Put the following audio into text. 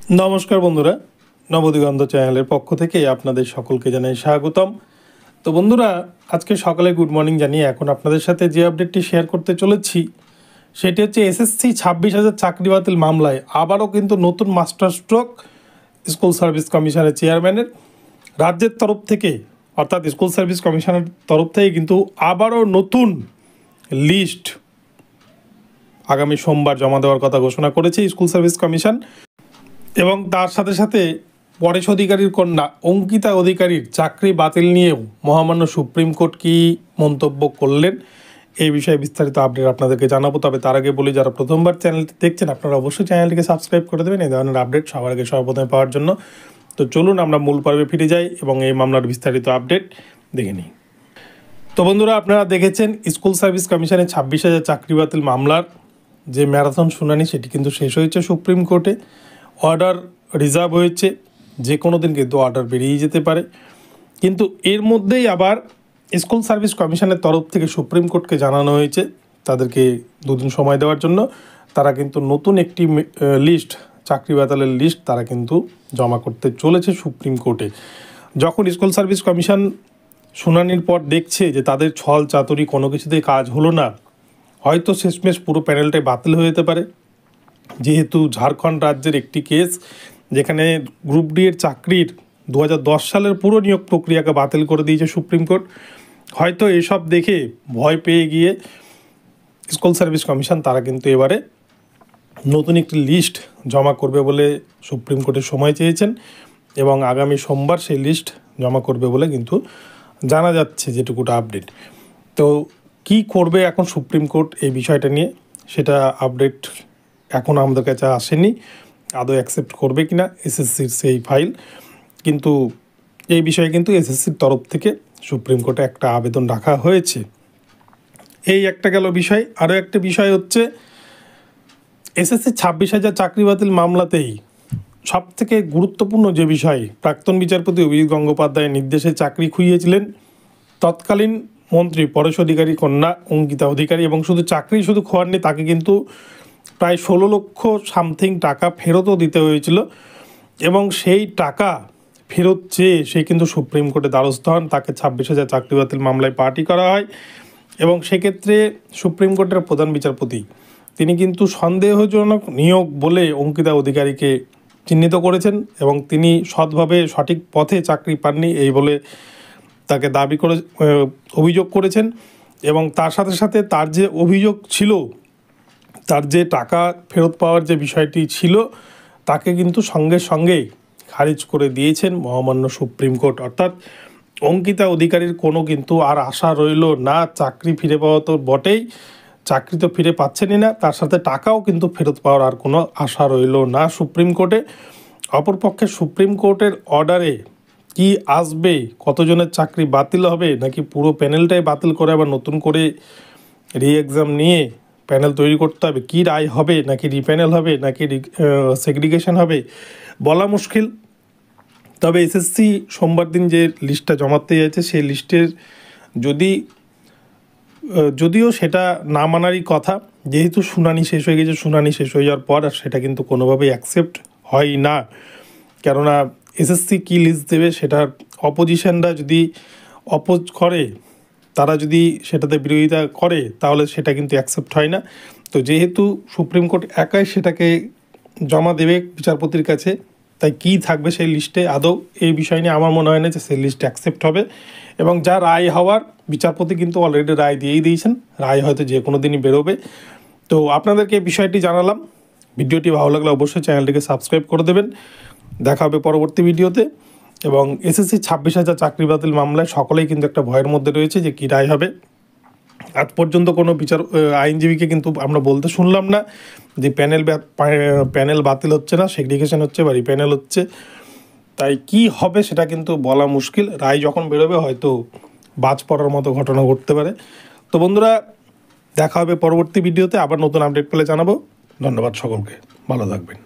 নমস্কার বন্ধুরা, নবদিগন্ত চ্যানেলের পক্ষ থেকে আপনাদের সকলকে জানাই স্বাগতম। তো বন্ধুরা, আজকে সকালে গুড মর্নিং জানিয়ে এখন আপনাদের সাথে যে আপডেটটি শেয়ার করতে চলেছি সেটি হচ্ছে এসএসসি 26,000 চাকরি বাতিল মামলায় আবারও কিন্তু নতুন মাস্টার স্ট্রোক স্কুল সার্ভিস কমিশনের চেয়ারম্যানের রাজ্যের তরফ থেকে, অর্থাৎ স্কুল সার্ভিস কমিশনের তরফ থেকে কিন্তু আবারও নতুন লিস্ট আগামী সোমবার জমা দেওয়ার কথা ঘোষণা করেছে স্কুল সার্ভিস কমিশন। এবং তার সাথে সাথে পরেশ অধিকারীর কন্যা অঙ্কিতা অধিকারীর চাকরি বাতিল নিয়েও মহামান্য সুপ্রিম কোর্ট কী মন্তব্য করলেন এই বিষয়ে বিস্তারিত আপডেট আপনাদেরকে জানাবো। তবে তার আগে বলি, যারা প্রথমবার চ্যানেলটি দেখছেন আপনারা অবশ্যই চ্যানেলটিকে সাবস্ক্রাইব করে দেবেন এই ধরনের আপডেট সবার আগে সর্বপ্রথমে পাওয়ার জন্য। তো চলুন আমরা মূল পর্বে ফিরে যাই এবং এই মামলার বিস্তারিত আপডেট দেখে নিই। তো বন্ধুরা, আপনারা দেখেছেন স্কুল সার্ভিস কমিশনের 26,000 চাকরি বাতিল মামলার যে ম্যারাথন শুনানি সেটি কিন্তু শেষ হয়েছে সুপ্রিম কোর্টে। অর্ডার রিজার্ভ হয়েছে, যে কোনো দিন কিন্তু অর্ডার বেরিয়ে যেতে পারে। কিন্তু এর মধ্যেই আবার স্কুল সার্ভিস কমিশনের তরফ থেকে সুপ্রিম কোর্টকে জানানো হয়েছে তাদেরকে দুদিন সময় দেওয়ার জন্য। তারা কিন্তু নতুন একটি লিস্ট, চাকরি বাতিলের লিস্ট তারা কিন্তু জমা করতে চলেছে সুপ্রিম কোর্টে। যখন স্কুল সার্ভিস কমিশন শুনানির পর দেখছে যে তাদের ছল চাতুরি কোনো কিছুতেই কাজ হলো না, হয়তো শেষমেশ পুরো প্যানেলটাই বাতিল হয়ে যেতে পারে। যেহেতু ঝাড়খণ্ড রাজ্যের একটি কেস যেখানে গ্রুপ ডি এর চাকরির 2010 সালের পুরো নিয়োগ প্রক্রিয়াকে বাতিল করে দিয়েছে সুপ্রিম কোর্ট, হয়তো এসব দেখে ভয় পেয়ে গিয়ে স্কুল সার্ভিস কমিশন তারা কিন্তু এবারে নতুন একটি লিস্ট জমা করবে বলে সুপ্রিম কোর্টের সময় চেয়েছেন এবং আগামী সোমবার সেই লিস্ট জমা করবে বলে কিন্তু জানা যাচ্ছে, যেটুকুটা আপডেট। তো কি করবে এখন সুপ্রিম কোর্ট এই বিষয়টা নিয়ে সেটা আপডেট এখন আমাদের কাছে আসেনি, আদৌ অ্যাকসেপ্ট করবে কিনা এসএসসির সেই ফাইল। কিন্তু এই বিষয়ে কিন্তু এসএসসির তরফ থেকে সুপ্রিম কোর্টে একটা আবেদন রাখা হয়েছে। এই একটা গেল বিষয়। আরও একটা বিষয় হচ্ছে এসএসসি 26,000 চাকরি বাতিল মামলাতেই সবথেকে গুরুত্বপূর্ণ যে বিষয়, প্রাক্তন বিচারপতি অভিজিৎ গঙ্গোপাধ্যায়ের নির্দেশে চাকরি খুইয়েছিলেন তৎকালীন মন্ত্রী পরেশ অধিকারী কন্যা অঙ্কিতা অধিকারী, এবং চাকরি শুধু খোয়াননি, তাকে কিন্তু প্রায় 16 লক্ষ সামথিং টাকা ফেরতও দিতে হয়েছিল। এবং সেই টাকা ফেরত চেয়ে সে কিন্তু সুপ্রিম কোর্টে দ্বারস্থ হন, তাকে 26,000 চাকরি বাতিল মামলায় পার্টি করা হয়। এবং সেক্ষেত্রে সুপ্রিম কোর্টের প্রধান বিচারপতি তিনি কিন্তু সন্দেহজনক নিয়োগ বলে অঙ্কিতা অধিকারীকে চিহ্নিত করেছেন এবং তিনি সৎভাবে সঠিক পথে চাকরি পাননি এই বলে তাকে দাবি করে অভিযোগ করেছেন। এবং তার সাথে সাথে তার যে অভিযোগ ছিল, তার যে টাকা ফেরত পাওয়ার যে বিষয়টি ছিল তাকে কিন্তু সঙ্গে সঙ্গে খারিজ করে দিয়েছেন মহামান্য সুপ্রিম কোর্ট। অর্থাৎ অঙ্কিতা অধিকারীর কোনো কিন্তু আর আশা রইল না, চাকরি ফিরে পাওয়া তো বটেই, চাকরি তো ফিরে পাচ্ছেনই না, তার সাথে টাকাও কিন্তু ফেরত পাওয়ার আর কোনো আশা রইল না সুপ্রিম কোর্টে। অপরপক্ষে সুপ্রিম কোর্টের অর্ডারে কি আসবে, কতজনের চাকরি বাতিল হবে, নাকি পুরো প্যানেলটাই বাতিল করে আবার নতুন করে রি এক্সাম নিয়ে প্যানেল তৈরি করতে হবে, কী রায় হবে, নাকি রিপ্যানেল হবে, নাকি সেগ্রিগেশন হবে, বলা মুশকিল। তবে এসএসসি সোমবার দিন যে লিস্টটা জমাতে যাচ্ছে সেই লিস্টের যদিও সেটা না মানারই কথা, যেহেতু শুনানি শেষ হয়ে গেছে, শুনানি শেষ হয়ে যাওয়ার পর আর সেটা কিন্তু কোনোভাবেই অ্যাকসেপ্ট হয় না। কেননা এসএসসি কী লিস্ট দেবে সেটার অপোজিশনরা যদি অপোজ করে, তারা যদি সেটাতে বিরোধিতা করে তাহলে সেটা কিন্তু অ্যাকসেপ্ট হয় না। তো যেহেতু সুপ্রিম কোর্ট একাই সেটাকে জমা দেবে বিচারপতির কাছে, তাই কী থাকবে সেই লিস্টে আদৌ এই বিষয় নিয়ে আমার মনে হয় না যে সেই লিস্টে অ্যাকসেপ্ট হবে। এবং যা রায় হওয়ার, বিচারপতি কিন্তু অলরেডি রায় দিয়েই দিয়েছেন, রায় হয়তো যে কোনো দিনই বেরোবে। তো আপনাদেরকে এই বিষয়টি জানালাম। ভিডিওটি ভালো লাগলে অবশ্যই চ্যানেলটিকে সাবস্ক্রাইব করে দেবেন। দেখা হবে পরবর্তী ভিডিওতে। এবং এসএসসি 26,000 চাকরি বাতিল মামলায় সকলেই কিন্তু একটা ভয়ের মধ্যে রয়েছে যে কী রায় হবে। আজ পর্যন্ত কোনো আইনজীবীকে কিন্তু আমরা বলতে শুনলাম না যে প্যানেল বাতিল হচ্ছে না, সেগ্রিগেশন হচ্ছে বা রিপ্যানেল হচ্ছে। তাই কি হবে সেটা কিন্তু বলা মুশকিল। রায় যখন বেরোবে হয়তো বাজ পড়ার মতো ঘটনা ঘটতে পারে। তো বন্ধুরা, দেখা হবে পরবর্তী ভিডিওতে, আবার নতুন আপডেট পেলে জানাবো। ধন্যবাদ সকলকে, ভালো থাকবেন।